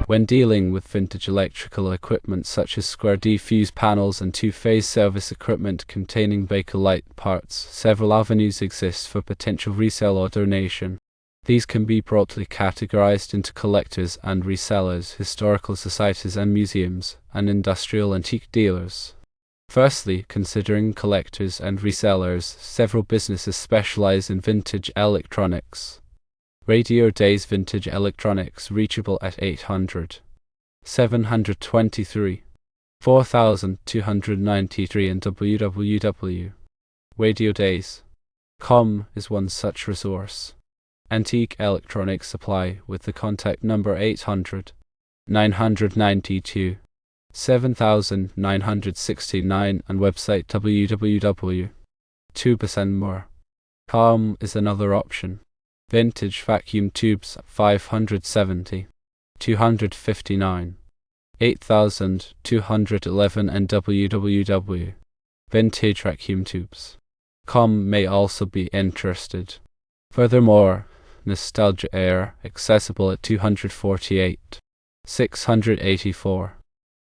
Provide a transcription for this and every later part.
When dealing with vintage electrical equipment such as square D fuse panels and two-phase service equipment containing Bakelite parts, several avenues exist for potential resale or donation. These can be broadly categorized into collectors and resellers, historical societies and museums, and industrial antique dealers. Firstly, considering collectors and resellers, several businesses specialize in vintage electronics. Radio Days Vintage Electronics, reachable at 800 723 4293 and www.radiodays.com is one such resource. Antique Electronics Supply with the contact number 800 992 7969 and website www.tubesandmore.com is another option. Vintage vacuum tubes 570 259 8211 and www.vintagevacuumtubes.com may also be interested. Furthermore, Nostalgia Air, accessible at 248 684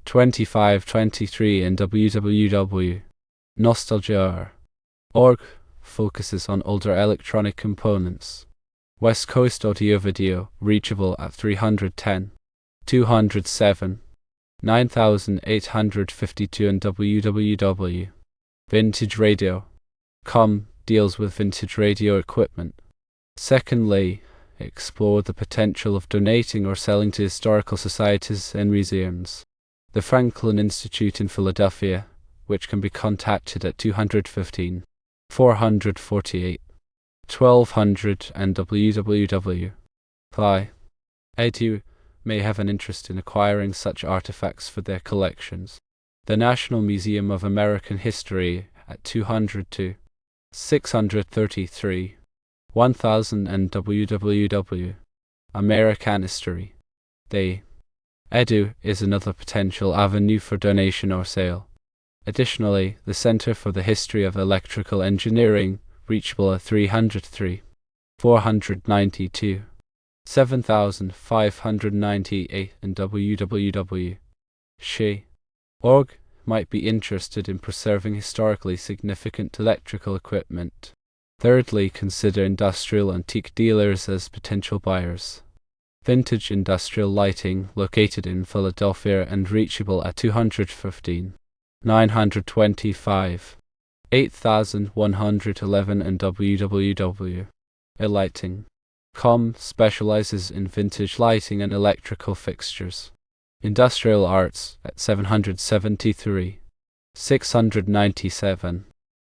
2523 and www.nostalgiaair.org focuses on older electronic components. West Coast Audio Video, reachable at 310 207 9852 and www.vintageradio.com deals with vintage radio equipment. Secondly, explore the potential of donating or selling to historical societies and museums. The Franklin Institute in Philadelphia, which can be contacted at 215 448 1200 and www.phi.edu, may have an interest in acquiring such artifacts for their collections. The National Museum of American History at 202 633 1000 and www.americanhistory.edu is another potential avenue for donation or sale. Additionally, the Center for the History of Electrical Engineering, reachable at 303 492 7598 and www.she.org might be interested in preserving historically significant electrical equipment. Thirdly, consider industrial antique dealers as potential buyers. Vintage Industrial Lighting, located in Philadelphia and reachable at 215 925 8111 and www.lighting.com specializes in vintage lighting and electrical fixtures. Industrial Arts at 773 697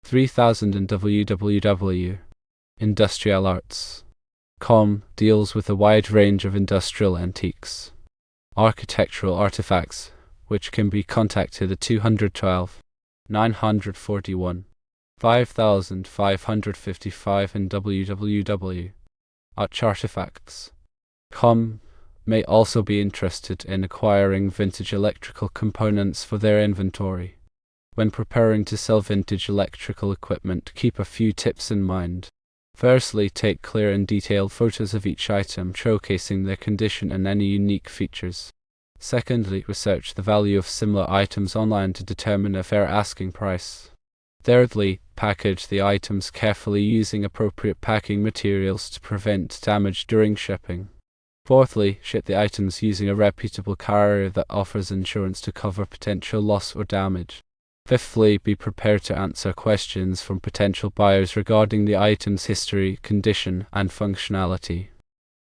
3000 and www.industrialarts.com deals with a wide range of industrial antiques. Architectural artifacts, which can be contacted at 212 941 5555 and www.artartifacts.com may also be interested in acquiring vintage electrical components for their inventory. When preparing to sell vintage electrical equipment, keep a few tips in mind. Firstly, take clear and detailed photos of each item, showcasing their condition and any unique features. Secondly, research the value of similar items online to determine a fair asking price. Thirdly, package the items carefully using appropriate packing materials to prevent damage during shipping. Fourthly, ship the items using a reputable carrier that offers insurance to cover potential loss or damage. Fifthly, be prepared to answer questions from potential buyers regarding the item's history, condition, and functionality.